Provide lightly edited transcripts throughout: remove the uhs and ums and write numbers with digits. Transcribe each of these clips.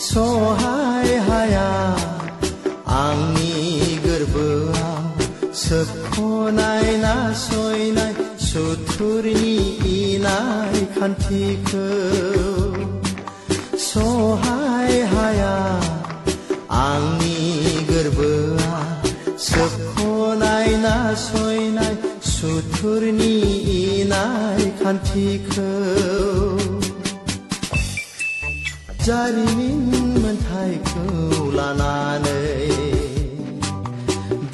सहाय हाया आंनि गोरबोआव सोबख'नाय नासयनाय सुथुरनि इनाय खान्थिखौ सहाय हाया आंनि गोरबोआ सोबख'नाय नासयनाय सुथुरनि इनाय खान्थिखौ जारिमिन मोनथायखौ लानानै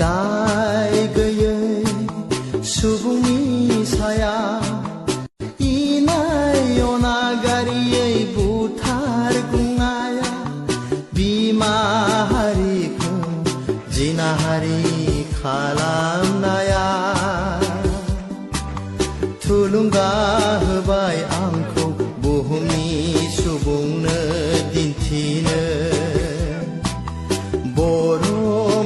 दाय गैयै सुबुंनि सायाव इनाय अनागारियै बुथारगुंनाया बिमा हारिखौ जिनाहारि खालामनाया थुलुंगा होबाय आंखौ बुहुमनि सुबुंनो दिन्थिनो बर'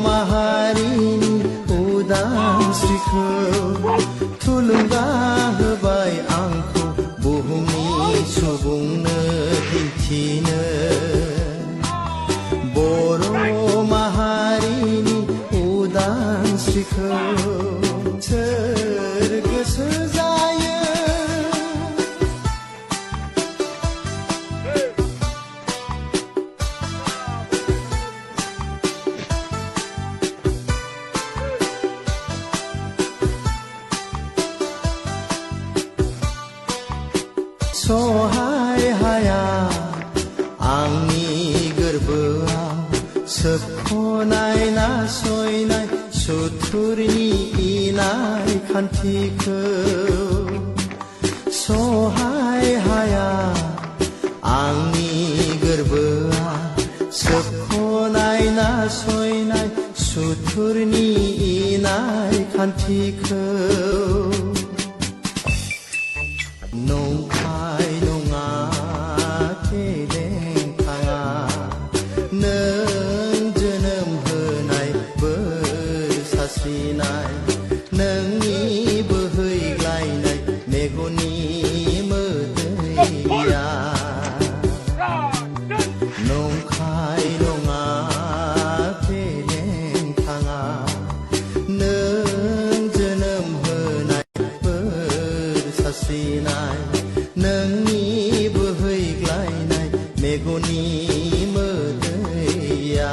माहारिनि उदांस्रिखौ थुलुंगा होबाय आंखौ बुहुमनि सुबुंनो दिन्थिनो बर' माहारिनि उदांस्रिखौ सोर गोसो जायो सहाय हाया आंनि गोरबोआव सोबख'नाय नासयनाय सुथुरनि इनाय खान्थिखौ सहाय हाया आंनि गोरबोआ सोबख'नाय नासयनाय सुथुरनि इनाय खान्थिखौ नंखाय नङा फेलें थाङा नों जोनोम होनाय बोर सारस्रिनाय नोंनि बोहैग्लायनाय मेगननि मोदैया नंखाय नङा फेलें थाङा नों जोनोम होनाय बोर सारस्रिनाय नोंनि बोहैग्लायनाय मेगननि मोदैया